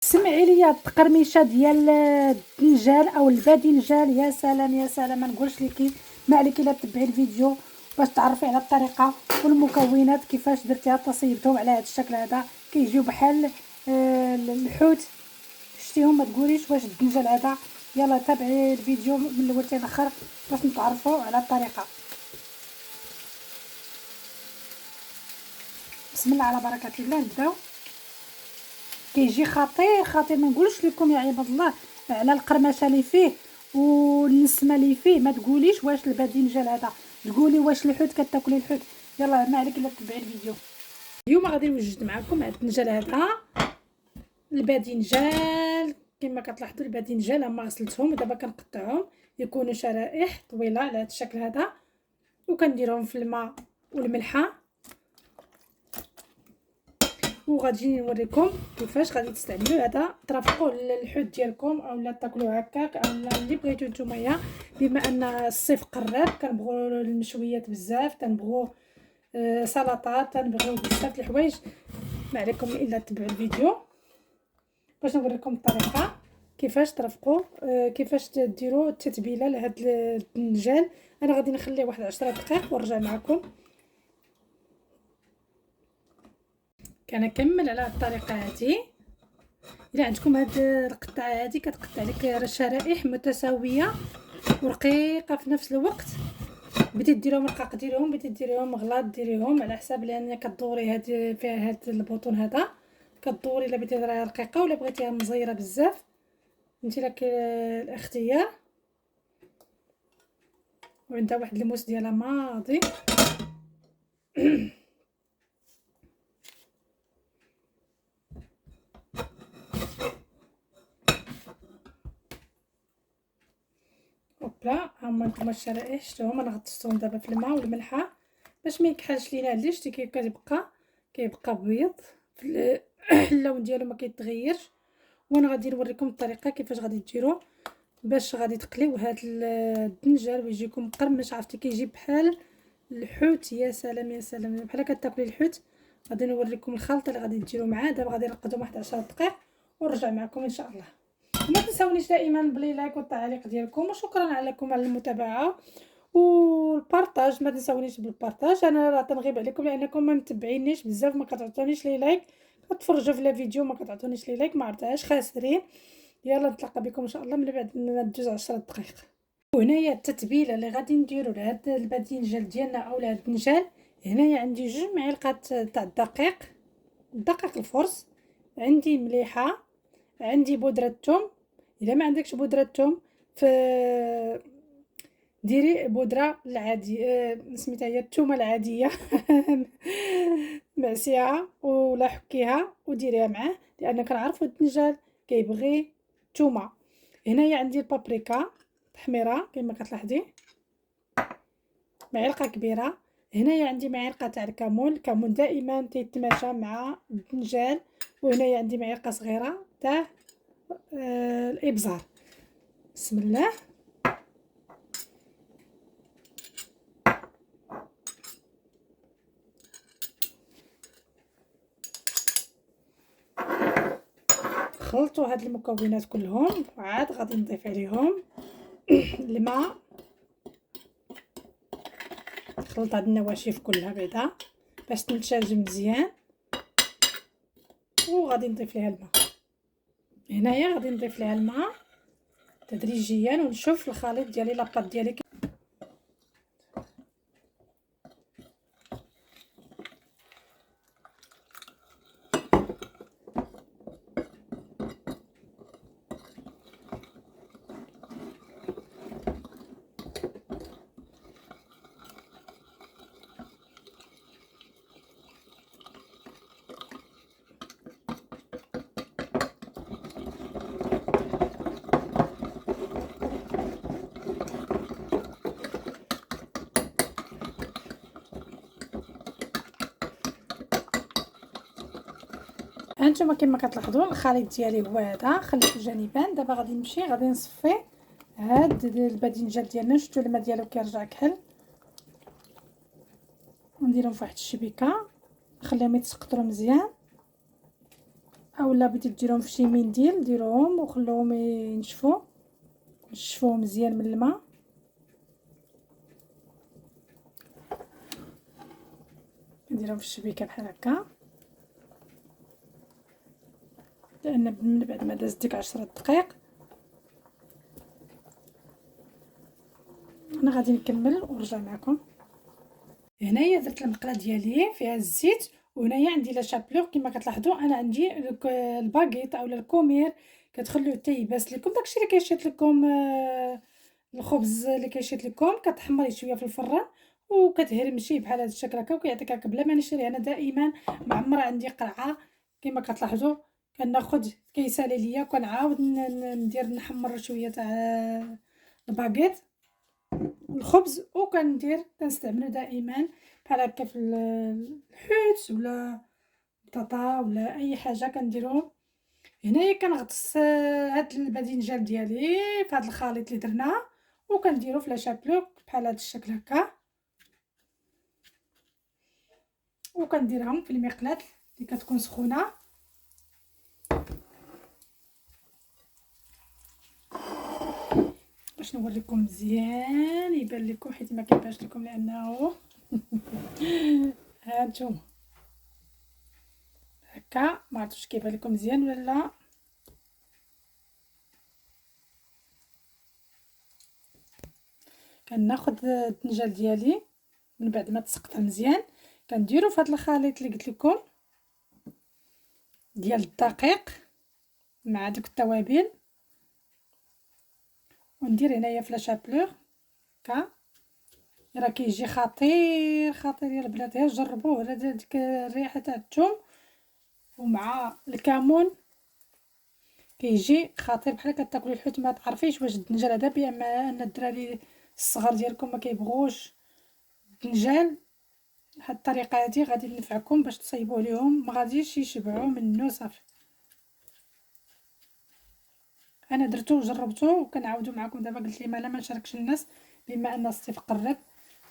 سمعي لي التقرميشه ديال الدنجال او الباذنجان. يا سلام يا سلام، ما نقولش لك ما عليك الا تبعي الفيديو باش تعرفي على الطريقه والمكونات كيفاش درتيها تصيبتهم على هذا الشكل. هذا كيجيو بحال الحوت، شتيهم ما تقوليش واش الدنجال هذا. يلا تابعي الفيديو من الاول حتى الاخر باش نتعرفوا على الطريقه. بسم الله على بركه الله نبداو. كيجي خطير خطير، ما نقولش لكم يا عباد الله على القرمشه اللي فيه والنسمه اللي فيه. ما تقوليش واش الباذنجان هذا، تقولي واش الحوت كتاكلي الحوت. يلا ما عليك الا تبعي الفيديو. اليوم غادي نوجد معكم هاد الدنجال هذا. الباذنجان كما كتلاحظوا، الباذنجان هما غسلتهم ودابا كنقطعهم يكونوا شرائح طويله على هذا الشكل هذا، وكنديرهم في الماء والملحه. وغادي نوريكم كيفاش غادي تستعملوا هذا، ترافقوا الحوت ديالكم اولا تاكلوه هكاك اولا اللي بغيتو نتوما. بما ان الصيف قرب كنبغوا المشويات بزاف، تنبغوا سلطات، تنبغيو بزاف د الحوايج. ما عليكم الا تبعوا الفيديو باش نوريكم الطريقه كيفاش ترافقوا، كيفاش ديروا التتبيله لهاد الدنجال. انا غادي نخليه واحد 10 دقائق ونرجع معكم. كنكمل على الطريقه هذه. الا عندكم هاد القطعه هذه كتقطع لك شرائح متساويه ورقيقه في نفس الوقت. بديت ديرهم رقاق ديرهم، بديت ديرهم غلاط ديريهم على حساب، لان كدوري هاد فيها هاد البطون هذا كدوري الا بغيتي ديرها رقيقه ولا بغيتيها مزيره بزاف. انت لك الاختيار، وعندها واحد الموس ديالها ماضي. اوبلا، هما نتوما الشرائح شفتوهم. انا غطستهم دابا في الماء والملحه باش ما يكحلش لينا. علاش كيبقى بيض في اللون ديالو ما كيتغيرش. وانا غادي نوريكم الطريقه كيفاش غادي ديروا باش غادي تقليو هاد الدنجال ويجيكم مقرمش. عرفتي كيجي بحال الحوت. يا سلام يا سلام، بحال كتاكلي الحوت. غادي نوريكم الخلطه اللي غادي ديروا معاه. دابا غادي نرقدوا واحد 10 دقائق ونرجع معكم ان شاء الله. وما تنساونيش دائما بلي لايك والتعليق ديالكم، وشكرا عليكم على المتابعه والبارطاج. ما تنساونيش بالبارطاج. انا راه تنغيب عليكم لانكم ما متبعينيش بزاف، ما كتعطونيش لي لايك، كتفرجوا في الفيديو ما كتعطونيش لي لايك، ما عرفتهاش خاسرين. يلا نتلاقى بكم ان شاء الله من بعد ما ندوز 10 دقائق. وهنايا التتبيله اللي غادي نديروا لهاد الباذنجان ديالنا او لهاد الدنجال. هنايا عندي 2 معالق تاع الدقيق الفرص، عندي مليحه، عندي بودره ثوم. الا ما عندكش بودره ثوم ديري بودره العاديه، سميتها هي الثومه العاديه معسيها ولا حكيها وديريها معاه، لان كنعرفوا الدنجال كيبغي الثومه. هنايا عندي البابريكا تحميره كما كتلاحظي، معلقه كبيره. هنايا عندي معلقه تاع الكمون دائما تيتماشى مع الدنجال. وهنايا عندي معلقه صغيره تاع الابزار. بسم الله. خلطوا هاد المكونات كلهم، عاد غادي نضيف عليهم الماء. خلط هاد النواشف كلها بعدا باش تنسجم مزيان، وغادي نضيف ليها الماء. هنايا غادي نضيف ليها الماء تدريجيا ونشوف الخليط ديالي لاباط ديالي. هانتوما كما كتلاحظوا الخليط ديالي هو هذا، خليته جانبا. دابا غادي نمشي غادي نصفي هاد الباذنجان ديالنا. شفتوا الماء ديالو كيرجع كحل، ونديرهم في واحد الشبيكه نخليهم يتسقطروا مزيان. اولا بغيتو ديروهم في شي منديل ديروهم وخلوهم ينشفوا، نشفوهم مزيان من الماء. نديرهم في الشبيكه بحال هكا، لان من بعد ما داز ديك 10 دقائق انا غادي نكمل ونرجع معكم. هنايا درت المقله ديالي فيها الزيت، وهنايا عندي لا شابلور. كما كتلاحظوا انا عندي الباغيط اولا الكومير كتخلوه حتى يباس لكم. داكشي اللي كيشيط لكم الخبز اللي كيشيط لكم كتحمري شويه في الفران وكتهرمشيه بحال هذا الشكل هكا وكيعطيك هكا بلا ما نشري. انا دائما معمره عندي قرعه كما كتلاحظوا كناخذ كيسالي ليا وكنعاود ندير نحمر شويه تاع الباغيط الخبز، وكندير كنستعملو دائما بحال هكا في الحوت ولا بطاطا ولا اي حاجه كنديرو. هنايا كنغطس هاد الباذنجان ديالي في هاد الخليط اللي درناه وكنديرو في لا شابلوك بحال هاد الشكل هكا، وكنديرهم في المقلاة اللي كتكون سخونه. باش نوريكم مزيان يبان لكم، حيت ما كيبانش لكم لانه ها نتوما هكا. ما عرفتش كيبان لكم مزيان ولا لا. كناخذ الدنجال ديالي من بعد ما تسقطها مزيان كنديرو في هذا الخليط اللي قلت لكم ديال الدقيق مع دوك التوابل، وندير هنايا في لا شابلور هكا. راه كيجي خطير خطير يا البنات، غير جربوه. راه ديك الريحه تاع الثوم ومع الكمون كيجي خطير بحال كتاكلوا الحوت. ما تعرفيش واش الدنجال هذا بما ان الدراري الصغار ديالكم ما كيبغوش الدنجال، هاد الطريقه هذه غادي تنفعكم باش تصايبوه ليهم، ما غاديش يشبعوا منه صافي. انا درتو وجربته وكنعاودو معكم دابا. قلت لي مالا ما نشاركش الناس بما ان الصيف قرب،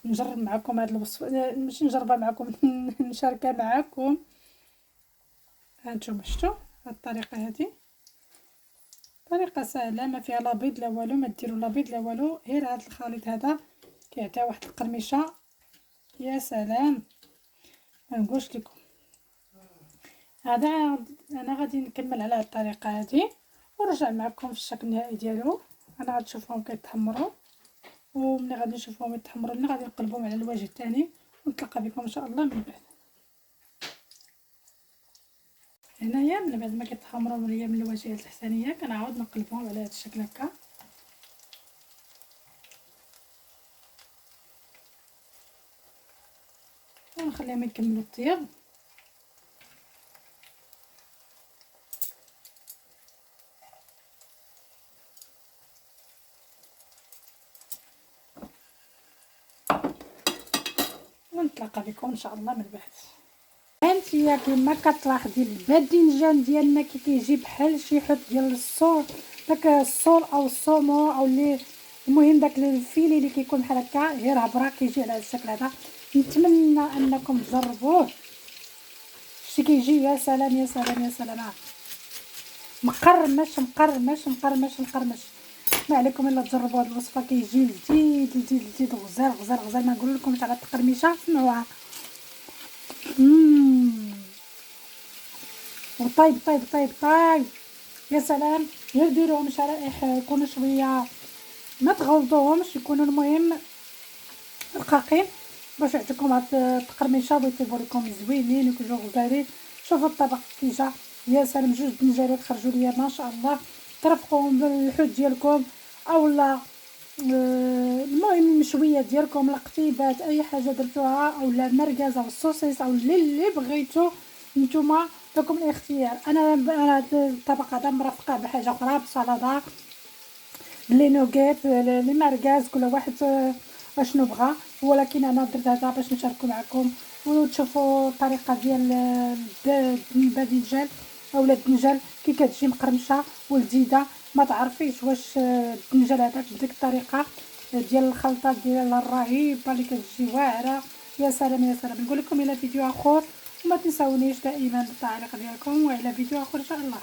نجرب معكم هذا الوصفه، ماشي نجربها معكم نشاركها معكم. هانتوما شفتوا هاد الطريقه هذه طريقه سهله ما فيها لا بيض لا والو، ما ديروا لا بيض لا والو، غير هذا الخليط هذا كيعطي واحد القرمشه يا سلام ما نقولش لكم. هذا انا غادي نكمل على هاد الطريقه هذه ونرجع معكم في الشكل النهائي ديالو. انا غتشوفوهم كيتحمروا، وملي غادي نشوفوهم يتحمروا لنا غادي نقلبهم على الوجه الثاني ونتلاقى بكم ان شاء الله من بعد. هنايا من بعد ما كيتحمروا ليا من الوجه التحتانيه كنعاود نقلبهم على هذا الشكل هكا. ونخليهم يكملوا الطياب. ونتلاقى بكم ان شاء الله من بعد. هانتيا كما كتلاحظي الباذنجان ديالنا كيجي بحال شي حوت ديال الصور، داك الصور او الصومو او اللي المهم داك الفيلي اللي كيكون بحال هكا غير عبره كيجي على هذا الشكل هذا. نتمنى انكم تجربوه. شتي كيجي يا سلام يا سلام يا سلام، مقرمش مقرمش مقرمش مقرمش. ما عليكم الا تجربوا هذه الوصفه، كيجي لذيذ لذيذ لذيذ غزال غزال غزال. ما نقول لكمش على التقرميشه، سمعوها. وطيب طيب طيب طيب يا سلام. غير ديروهم شرائح يكونوا شويه ما تغلطوهمش، يكونوا المهم رقاقين باش يعطيكم هاد التقرميشه ويطيبوا لكم زوينين ويكونوا غزالين. شوفوا الطبق كي جا يا سلام. جوج دنجالات خرجوا ليا ما شاء الله. ترفقوهم بالحوت ديالكم اولا المهم المشويه ديالكم، القطيبات، اي حاجه درتوها اولا المرقاز او السوسيس او اللي بغيتو نتوما لكم الاختيار. انا الطبق هذا مرافقه بحاجه اخرى بسلطه لي نوغيت لي مرقاز، كل واحد اشنو بغى، ولكن انا درت هذا باش نشاركو معكم وتشوفوا الطريقه ديال الباذنجان اولا الدنجال كي كتجي مقرمشه ولذيذه. ما تعرفيش واش الدنجال هذاك بديك الطريقه ديال الخلطه ديال الرهيبه اللي كتجي واعره يا سلام يا سلام. نقول لكم الى فيديو اخر وما تنساونيش دائما بالتعليق ديالكم، والى فيديو اخر ان شاء الله.